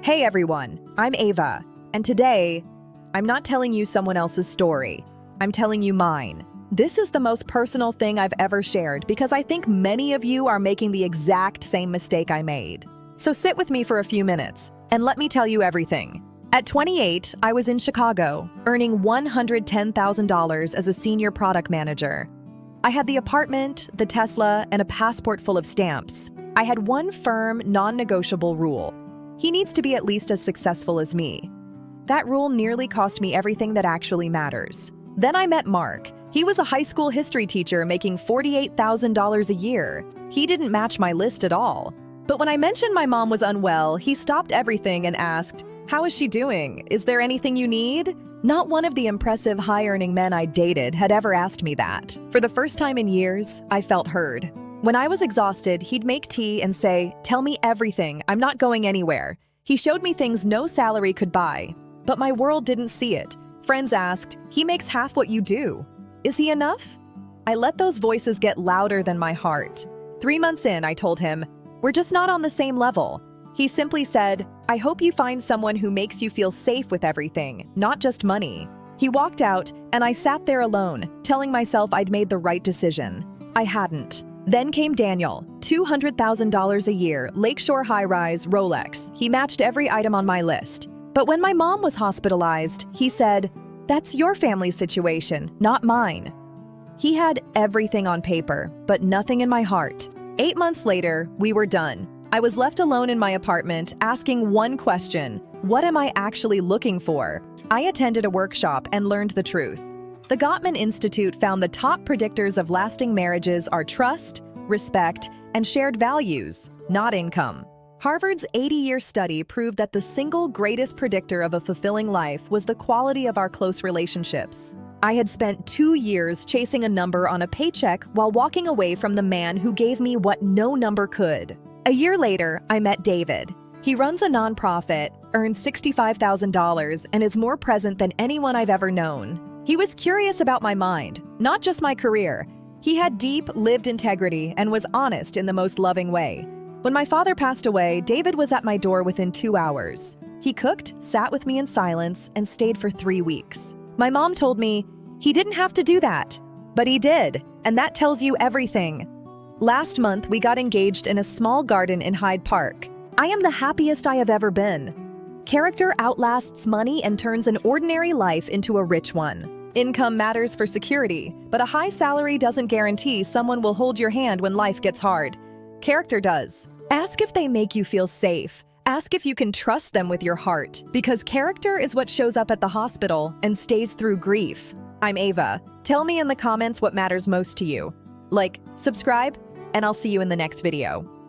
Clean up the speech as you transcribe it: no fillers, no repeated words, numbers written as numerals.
Hey everyone, I'm Ava, and today, I'm not telling you someone else's story. I'm telling you mine. This is the most personal thing I've ever shared because I think many of you are making the exact same mistake I made. So sit with me for a few minutes, and let me tell you everything. At 28, I was in Chicago, earning $110,000 as a senior product manager. I had the apartment, the Tesla, and a passport full of stamps. I had one firm, non-negotiable rule. He needs to be at least as successful as me. That rule nearly cost me everything that actually matters. Then I met Mark. He was a high school history teacher making $48,000 a year. He didn't match my list at all. But when I mentioned my mom was unwell, he stopped everything and asked, "How is she doing? Is there anything you need?" Not one of the impressive high-earning men I dated had ever asked me that. For the first time in years, I felt heard. When I was exhausted, he'd make tea and say, "Tell me everything, I'm not going anywhere." He showed me things no salary could buy. But my world didn't see it. Friends asked, "He makes half what you do. Is he enough?" I let those voices get louder than my heart. 3 months in, I told him, "We're just not on the same level." He simply said, "I hope you find someone who makes you feel safe with everything, not just money." He walked out, and I sat there alone, telling myself I'd made the right decision. I hadn't. Then came Daniel, $200,000 a year, Lakeshore high-rise, Rolex. He matched every item on my list. But when my mom was hospitalized, he said, "That's your family's situation, not mine." He had everything on paper, but nothing in my heart. 8 months later, we were done. I was left alone in my apartment, asking one question: what am I actually looking for? I attended a workshop and learned the truth. The Gottman Institute found the top predictors of lasting marriages are trust, respect, and shared values, not income. Harvard's 80-year study proved that the single greatest predictor of a fulfilling life was the quality of our close relationships. I had spent 2 years chasing a number on a paycheck while walking away from the man who gave me what no number could. A year later, I met David. He runs a nonprofit, earns $65,000, and is more present than anyone I've ever known. He was curious about my mind, not just my career. He had deep, lived integrity and was honest in the most loving way. When my father passed away, David was at my door within 2 hours. He cooked, sat with me in silence, and stayed for 3 weeks. My mom told me, "He didn't have to do that." But he did, and that tells you everything. Last month, we got engaged in a small garden in Hyde Park. I am the happiest I have ever been. Character outlasts money and turns an ordinary life into a rich one. Income matters for security, but a high salary doesn't guarantee someone will hold your hand when life gets hard. Character does. Ask if they make you feel safe. Ask if you can trust them with your heart, because character is what shows up at the hospital and stays through grief. I'm Ava. Tell me in the comments what matters most to you. Like, subscribe, and I'll see you in the next video.